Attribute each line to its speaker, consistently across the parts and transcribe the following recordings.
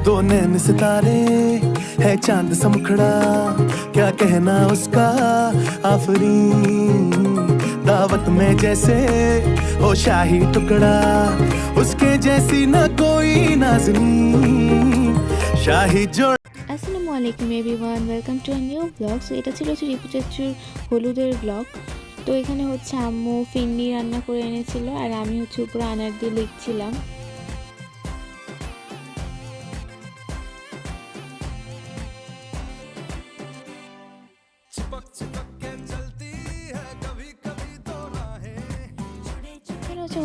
Speaker 1: दो नैन सितारे है चांद सा मुखड़ा, क्या कहना उसका आफरीन। दावत में जैसे हो शाही टुकड़ा, उसके जैसी न कोई नाज़नीन। शाही जोड़।
Speaker 2: আসসালামু আলাইকুম everyone, welcome to a new blog. So এটা ছিল রিপু চাচুর হলুদের ব্লগ। তো এখানে হচ্ছে আম্মু ফিন্নি রান্না করে এনেছিল আর আমি হচ্ছে উপরে আনার দিয়ে লিখছিলাম।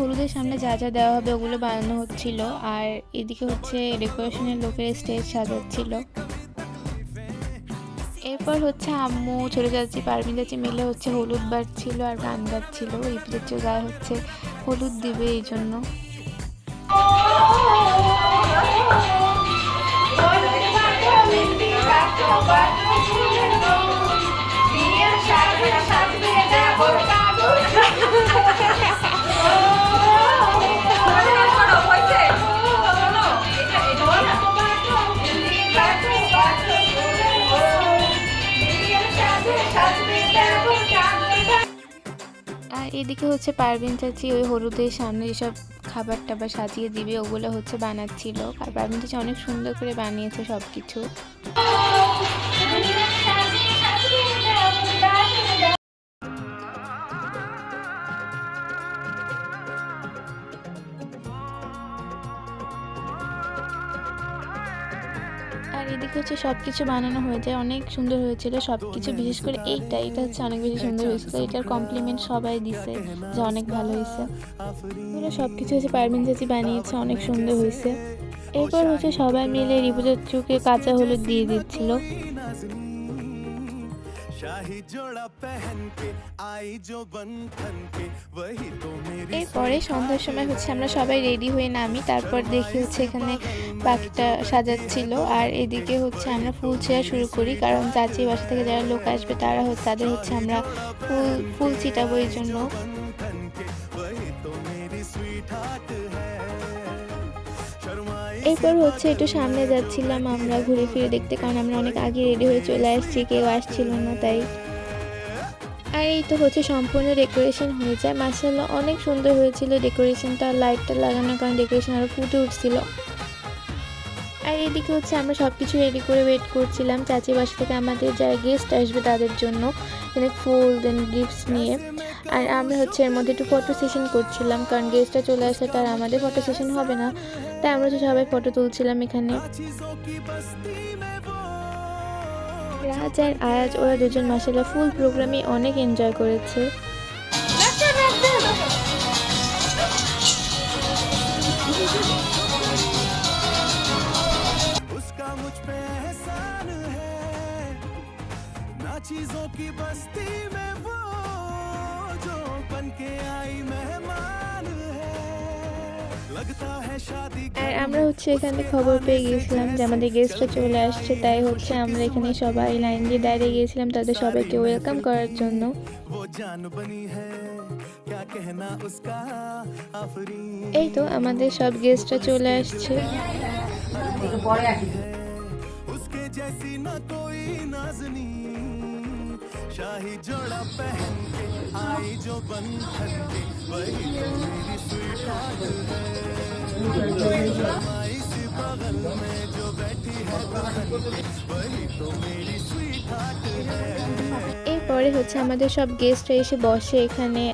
Speaker 2: হলুদের সামনে যা যা দেওয়া হবে ওগুলো বানানো হচ্ছিল, আর এদিকে হচ্ছে ডেকোরেশনের লোকের স্টেজ সাজাচ্ছিল। এরপর হচ্ছে আম্মু ছোট চাচি পারমিন চাচি মিলে হচ্ছে হলুদ বাড়ছিল আর গান গাচ্ছিল। এই চাচি গায়ে হচ্ছে হলুদ দিবে এই জন্য। আর এদিকে হচ্ছে পারভিন চাচি ওই হলুদের সামনে যেসব খাবার টাবার সাজিয়ে দিবে ওগুলো হচ্ছে বানাচ্ছিল। আর পারভিন চাচি অনেক সুন্দর করে বানিয়েছে সব কিছু। আর এদিকে হচ্ছে সবকিছু বানানো হয়ে যায়, অনেক সুন্দর হয়েছিল সবকিছু। বিশেষ করে এটা হচ্ছে অনেক বেশি সুন্দর হয়েছিল। এটার কমপ্লিমেন্ট সবাই দিছে যে অনেক ভালো হয়েছে। সবকিছু হচ্ছে পারভিন চাচি বানিয়েছে, অনেক সুন্দর হয়েছে। এরপর হচ্ছে সবাই মিলে রিপু চাচুকে কাঁচা হলুদ দিয়ে দিচ্ছিল। এরপরে সন্ধ্যার সময় হচ্ছে আমরা সবাই রেডি হয়ে নামি। তারপর দেখি হচ্ছে এখানে পাখিটা সাজাচ্ছিল, আর এদিকে হচ্ছে আমরা ফুল ছেঁড়া শুরু করি, কারণ চাচির বাসা থেকে যারা লোক আসবে তারা তাদের হচ্ছে আমরা ফুল ছিটাবো এই জন্য। এরপর হচ্ছে একটু সামনে যাচ্ছিলাম আমরা ঘুরে ফিরে দেখতে, কারণ আমরা অনেক আগে রেডি হয়ে চলে আসছি, কেউ আসছিল না তাই। আর এই তো হচ্ছে সম্পূর্ণ ডেকোরেশন হয়ে যায়। মাশাআল্লাহ অনেক সুন্দর হয়েছিল ডেকোরেশনটা, লাইটটা লাগানোর কারণে ডেকোরেশন আরও ফুটে উঠছিল। আর এদিকে হচ্ছে আমরা সব কিছু রেডি করে ওয়েট করছিলাম চাচি বাসা থেকে আমাদের যারা গেস্ট আসবে তাদের জন্য, এখানে ফুল দেন গিফটস নিয়ে। আর আমরা হচ্ছে এর মধ্যে একটু ফটো সেশন করছিলাম, কারণ গেস্টটা চলে আসলে তার আমাদের ফটো সেশন হবে না, তাই আমরা হচ্ছে সবাই ফটো তুলছিলাম এখানে। রাজ আর আয়াজ ওরা দুজন মাশাআল্লাহ ফুল প্রোগ্রামে অনেক এনজয় করেছে। चीजों की बस्ती में वो जो बन के आई मेहमान है, लगता है शादी। আর আমরা হচ্ছে এখানে খবর পেয়ে গিয়েছিলাম যে আমাদের গেস্টরা চলে আসছে, তাই হচ্ছে আমরা এখানে সবাই লাইন দিয়ে দাঁড়িয়ে গিয়েছিলাম তাদের সবাইকে ওয়েলকাম করার জন্য। এই তো আমাদের সব গেস্টরা চলে আসছে। शाही जोड़ा पहन के आई जो बंधन के, वही तो मेरी स्वीट हार्ट है। इसी बगल में जो बैठी है वही तो मेरी स्वीट हार्ट है। এরপরে হচ্ছে আমাদের সব গেস্টরা এসে বসে এখানে।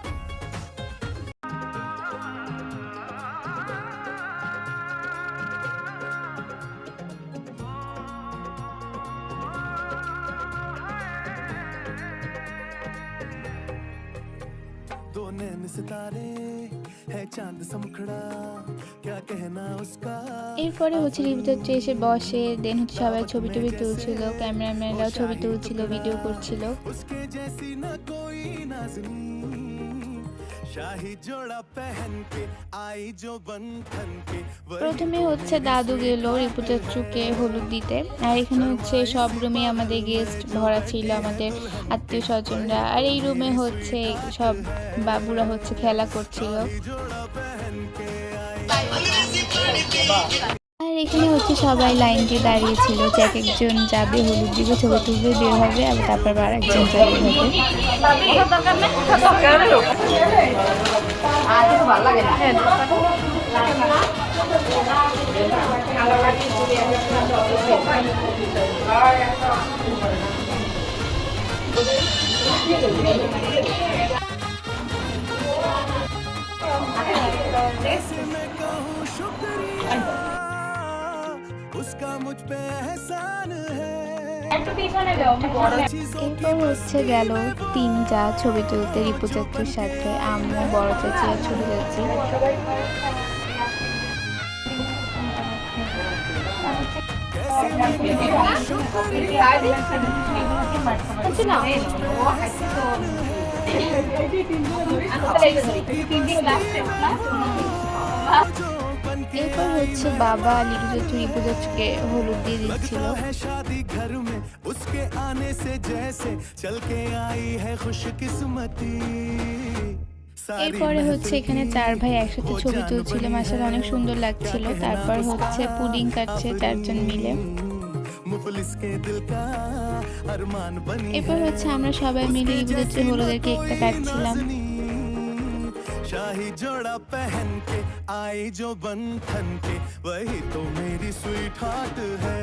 Speaker 2: এরপরে হচ্ছে রিপু চাচু এসে বসে, দেন হচ্ছে সবাই ছবি টবি তুলছিল, ক্যামেরাম্যানরাও ছবি তুলছিল, ভিডিও করছিল। প্রথমে হচ্ছে দাদু গেল রিপু চাচুকে হলুদ দিতে, আর এখানে হচ্ছে সব রুমে আমাদের গেস্ট ভরা ছিল, আমাদের আত্মীয় স্বজনরা। আর এই রুমে হচ্ছে সব বাবুরা হচ্ছে খেলা করছিল। আর এখানে হচ্ছে সবাই লাইন দিয়ে দাঁড়িয়েছিল যে এক একজন যাবে, হলুদ দিবে, ছবি তুলবে, বের হবে, আর তারপর আর একজন যাবে হবে।
Speaker 1: कैसे मैं कहूँ शुक्रिया उसका मुझ पे एहसान है चीजों की
Speaker 2: এরপর হচ্ছে গেল তিন যা ছবি তুলতে রিপু চাচির সাথে, আম্মু, বড় চাচি আর ছোট চাচি।
Speaker 1: कैसे मैं कहूँ शुक्रिया जो बन के
Speaker 2: এরপর হচ্ছে বাবা লিটু চাচু রিপু চাচুকে হলুদ দিয়ে দিচ্ছিল।
Speaker 1: है शादी घर में उसके आने से जैसे चल के आई है खुशकिस्मती
Speaker 2: এরপরে হচ্ছে এখানে চার ভাই একসাথে ছবি তুলছিল, মাশাআল্লাহ অনেক সুন্দর লাগছিল। তারপর হচ্ছে পুডিং কাটছে চারজন মিলে।
Speaker 1: मुफलिस के दिल का अरमान बनी
Speaker 2: এরপর হচ্ছে আমরা সবাই মিলে রিপু চাচুর হলুদের কেকটা কাটছিলাম।
Speaker 1: शाही जोड़ा पहन के आई जो बंधन के वही तो मेरी स्वीट हार्ट है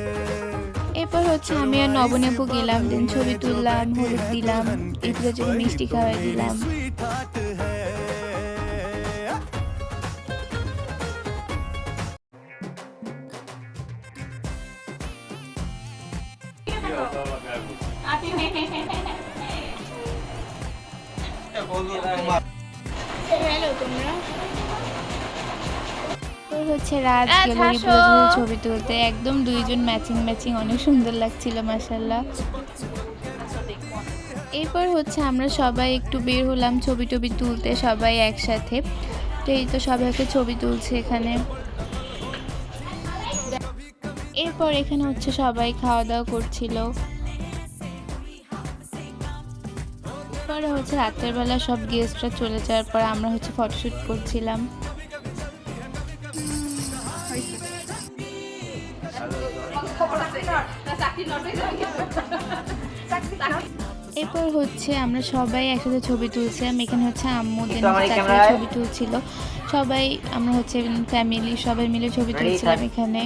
Speaker 2: এরপর হচ্ছে আমি আর নবনীপু গেলাম, দেন ছবি তুললাম, হলুদ দিলাম, রিপু চাচুকে মিষ্টি খাওয়াই দিলাম।
Speaker 1: स्वीट हार्ट है
Speaker 2: এরপর হচ্ছে রাত গেল রিপু চাচুর ছবি তুলতে, একদম দুইজন ম্যাচিং ম্যাচিং, অনেক সুন্দর লাগছিল মাশাআল্লাহ। এরপর হচ্ছে আমরা সবাই একটু বের হলাম ছবি টবি তুলতে, সবাই একসাথে। তো এই তো সবাইকে ছবি তুলছে এখানে। এরপর এখানে হচ্ছে সবাই খাওয়া দাওয়া করছিল। পরে হচ্ছে রাতের বেলা সব গেস্টরা চলে যাওয়ার পর আমরা হচ্ছে ফটোশুট করছিলাম। এরপর হচ্ছে আমরা সবাই একসাথে ছবি তুলছিলাম। এখানে হচ্ছে আম্মু দেন চাচা ছবি তুলছিল, সবাই আমরা হচ্ছে ফ্যামিলি সবাই মিলে ছবি তুলছিলাম এখানে।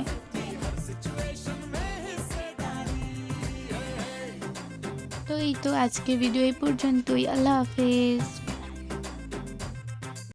Speaker 2: তো এই তো আজকের ভিডিও এই পর্যন্তই। আল্লাহ হাফেজ।